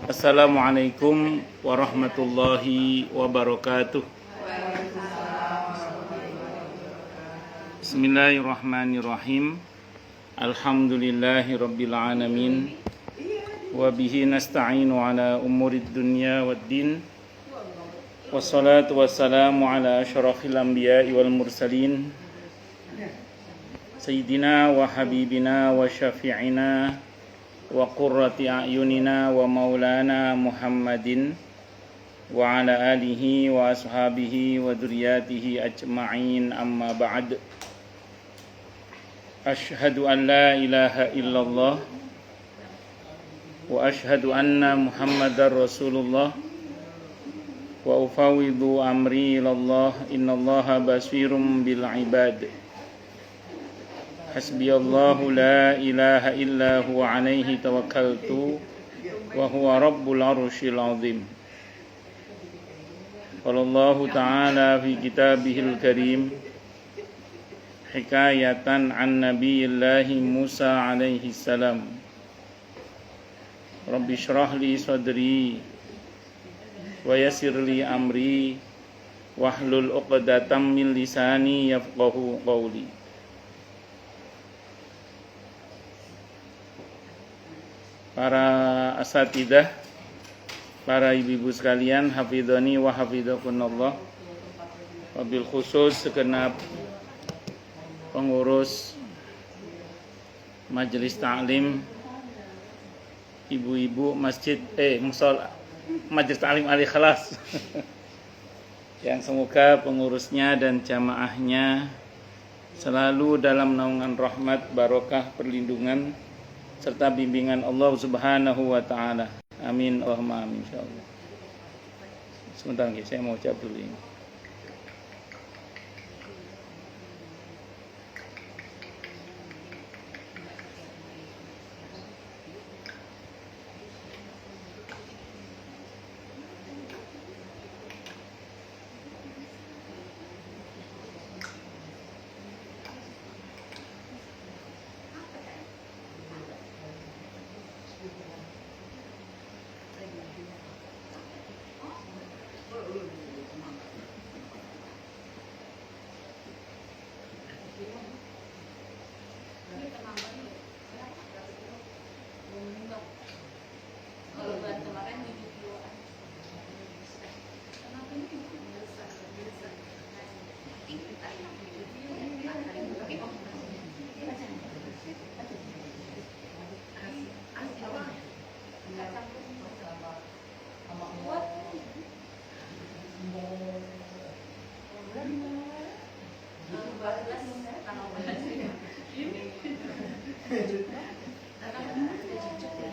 Assalamualaikum warahmatullahi wabarakatuh. Bismillahirrahmanirrahim. Alhamdulillahi rabbil alamin. Wa bihi nasta'inu ala umurid dunya waddin. Wassalatu wassalamu ala asyrafil anbiya'i wal mursalin. Sayyidina wa habibina wa syafi'ina wa qurrati a'yunina wa maulana Muhammadin wa ala alihi wa ashabihi wa dzurriyyatihi ajma'in, amma ba'd. Asyhadu an la ilaha illallah wa asyhadu anna Muhammadar Rasulullah wa ufawwidu amri ilallah, innallaha basirum bil ibad. Hasbiyallahu la ilaha illa huwa alaihi tawakkaltu wa huwa rabbul arsyil azim. Qala Allah ta'ala fi kitabihil karim hikayatan an nabiyillahi Musa alaihi salam. Rabbi shrah li sadri wa yassir li amri wahlul 'uqdatam min lisani yafqahu qawli. Para asatidah, para ibu-ibu sekalian, hafidhani wa hafidhakunallah. Wabil khusus segenap pengurus majelis ta'lim, ibu-ibu masjid majelis ta'lim Al-Ikhlas yang semoga pengurusnya dan jamaahnya selalu dalam naungan rahmat, barokah, perlindungan serta bimbingan Allah Subhanahu wa ta'ala. Amin, Allahumma amin, insyaallah. Sebentar lagi, saya mau ucap dulu ini.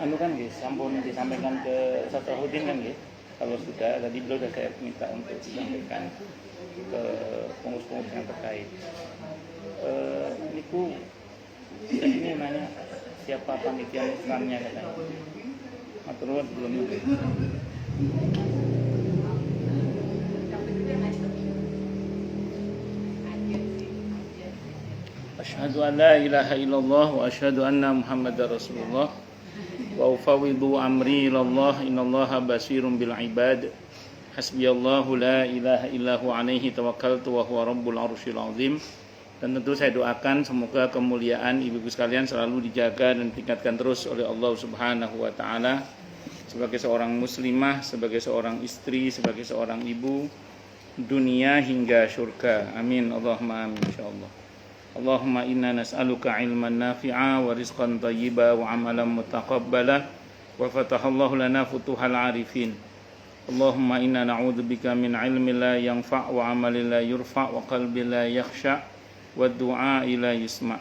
Anu kan guys, sampun disampaikan ke Satahudin kan guys. Kalau sudah, tadi beliau sudah saya minta untuk disampaikan ke pengurus-pengurus yang terkait. Niku saya ini nanya siapa panitia muslimnya katanya. Matur nuwun belum itu. Asyhadu an la ilaha illallah wa asyhadu anna Muhammadar Rasulullah wa ufawwidu amri ilallah, innallaha basirun bil ibad. Hasbiyallahu la ilaha illahu alaihi tawakkaltu wa huwa rabbul arsyil azim. Dan tentu saya doakan semoga kemuliaan ibu-ibu sekalian selalu dijaga dan ditingkatkan terus oleh Allah Subhanahu wa ta'ala sebagai seorang muslimah, sebagai seorang istri, sebagai seorang ibu, dunia hingga surga. Amin, Allahumma amin, insyaallah. Allahumma inna nas'aluka ilman nafi'a wa rizqan thayyiba wa amalan mutaqabbala wa fatahallahu lana futuhal arifin. Allahumma inna na'udzubika min ilmin la yanfa' wa amalin la yurfa' wa qalbin la yakhsha' wa du'a la yusma'.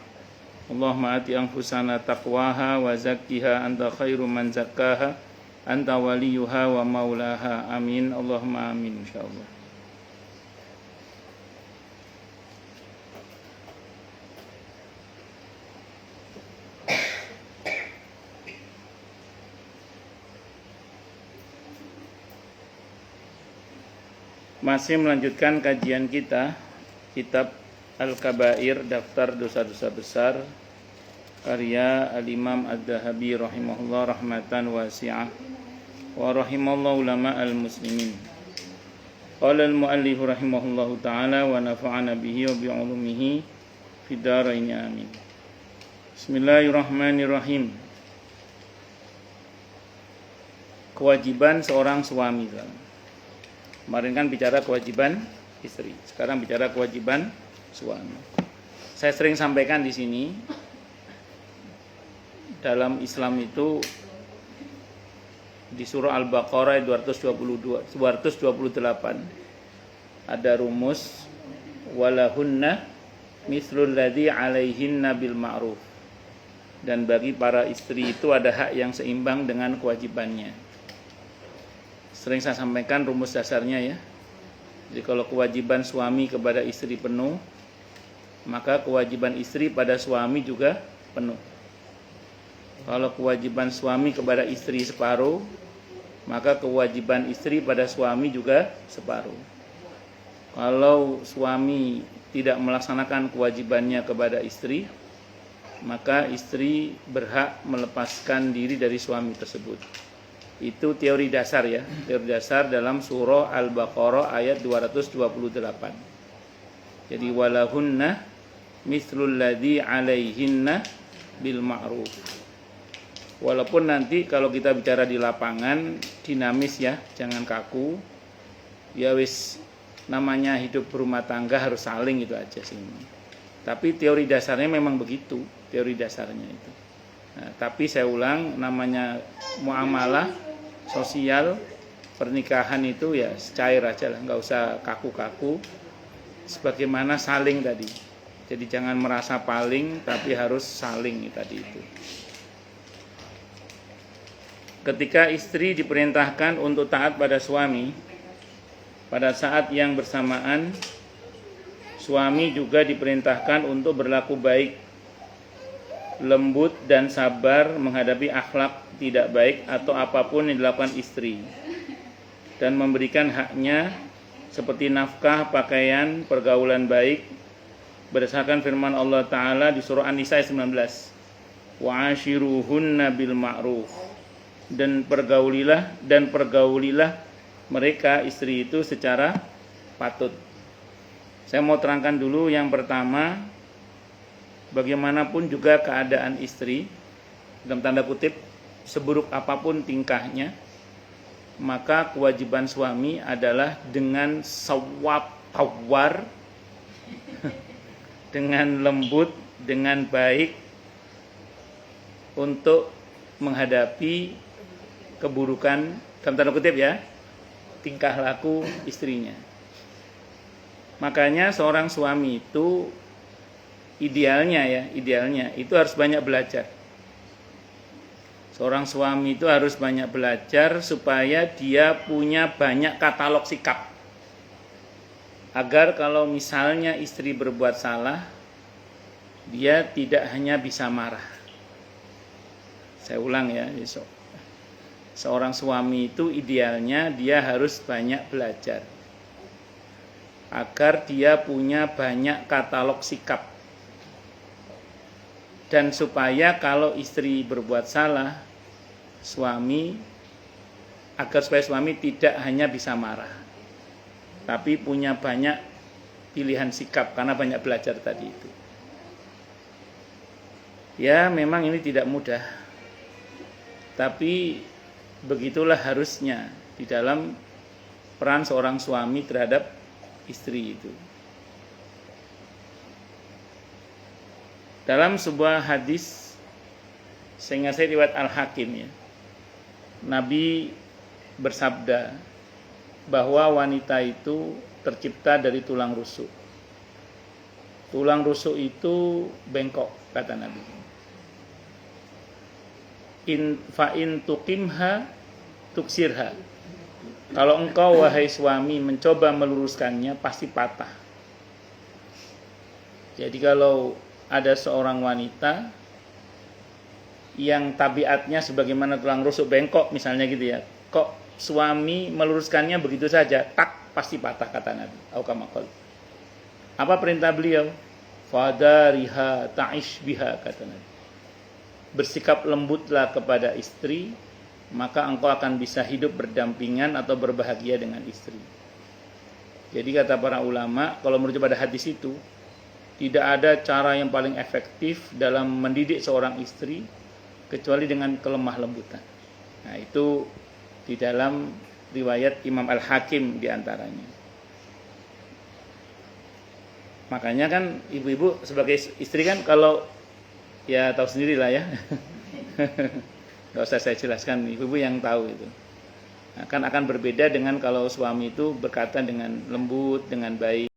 Allahumma ati anfusana taqwaha wa zakkiha anta khairu man zakkaha anta waliyuha wa maulaha. Amin, Allahumma amin, insyaallah. Masih melanjutkan kajian kita kitab Al-Kabair, daftar dosa-dosa besar, karya Al-Imam Ad-Dhahabi rahimahullah rahmatan wasi'ah. wa rahimallahu ulama al-muslimin. Qala al-muallif rahimahullahu ta'ala wa nafa'ana bihi wa bi'ulumihi fid dharain amin. Bismillahirrahmanirrahim. Kewajiban seorang suami. Kemarin kan bicara kewajiban istri, sekarang bicara kewajiban suami. Saya sering sampaikan di sini, dalam Islam itu di surah Al-Baqarah 228 ada rumus walahunna mithlul ladzi 'alaihinna bil ma'ruf. Dan bagi para istri itu ada hak yang seimbang dengan kewajibannya. Sering saya sampaikan rumus dasarnya ya. Jadi kalau kewajiban suami kepada istri penuh, maka kewajiban istri pada suami juga penuh. Kalau kewajiban suami kepada istri separuh, maka kewajiban istri pada suami juga separuh. Kalau suami tidak melaksanakan kewajibannya kepada istri, maka istri berhak melepaskan diri dari suami tersebut. Itu teori dasar ya, teori dasar dalam surah Al-Baqarah ayat 228. Jadi walahunna mithlul ladzi 'alaihinna bil ma'ruf. Walaupun nanti kalau kita bicara di lapangan dinamis ya, jangan kaku. Ya wis, namanya hidup berumah tangga harus saling, itu aja sih. Tapi teori dasarnya memang begitu, teori dasarnya itu. Nah, tapi saya ulang, namanya muamalah sosial pernikahan itu ya cair aja lah, nggak usah kaku-kaku. Sebagaimana saling tadi. Jadi jangan merasa paling, tapi harus saling tadi itu. Ketika istri diperintahkan untuk taat pada suami, pada saat yang bersamaan suami juga diperintahkan untuk berlaku baik, lembut dan sabar menghadapi akhlak tidak baik atau apapun yang dilakukan istri, dan memberikan haknya seperti nafkah, pakaian, pergaulan baik berdasarkan firman Allah Ta'ala di surah An-Nisa 19, wa ashiruhunna bil ma'ruf, dan pergaulilah mereka istri itu secara patut. Saya mau terangkan dulu yang pertama, bagaimanapun juga keadaan istri, dalam tanda kutip, seburuk apapun tingkahnya, maka kewajiban suami adalah dengan sawab tawar, dengan lembut, dengan baik, untuk menghadapi keburukan, dalam tanda kutip ya, tingkah laku istrinya. Makanya seorang suami itu idealnya itu harus banyak belajar. Seorang suami itu harus banyak belajar supaya dia punya banyak katalog sikap. Agar kalau misalnya istri berbuat salah, dia tidak hanya bisa marah. Saya ulang ya besok. Seorang suami itu idealnya dia harus banyak belajar. Agar dia punya banyak katalog sikap. Dan supaya kalau istri berbuat salah, supaya suami tidak hanya bisa marah, tapi punya banyak pilihan sikap karena banyak belajar tadi itu. Ya memang ini tidak mudah, tapi begitulah harusnya di dalam peran seorang suami terhadap istri itu. Dalam sebuah hadis, saya riwayat Al-Hakim ya, Nabi bersabda bahwa wanita itu tercipta dari tulang rusuk. Tulang rusuk itu bengkok, kata Nabi. Fa'in tuqimha tuksirha. Kalau engkau wahai suami mencoba meluruskannya, pasti patah. Jadi kalau ada seorang wanita yang tabiatnya sebagaimana tulang rusuk bengkok misalnya gitu ya, kok suami meluruskannya begitu saja, tak pasti patah, kata Nabi. Apa perintah beliau? Fadariha ta'ish biha, kata Nabi. Bersikap lembutlah kepada istri maka engkau akan bisa hidup berdampingan atau berbahagia dengan istri. Jadi kata para ulama, kalau merujuk pada hadis itu, tidak ada cara yang paling efektif dalam mendidik seorang istri kecuali dengan kelemah lembutan. Nah, itu di dalam riwayat Imam Al-Hakim diantaranya. Makanya kan ibu-ibu sebagai istri kan kalau ya tahu sendiri lah ya. Gak usah saya jelaskan, ibu-ibu yang tahu itu. Akan berbeda dengan kalau suami itu berkata dengan lembut, dengan baik.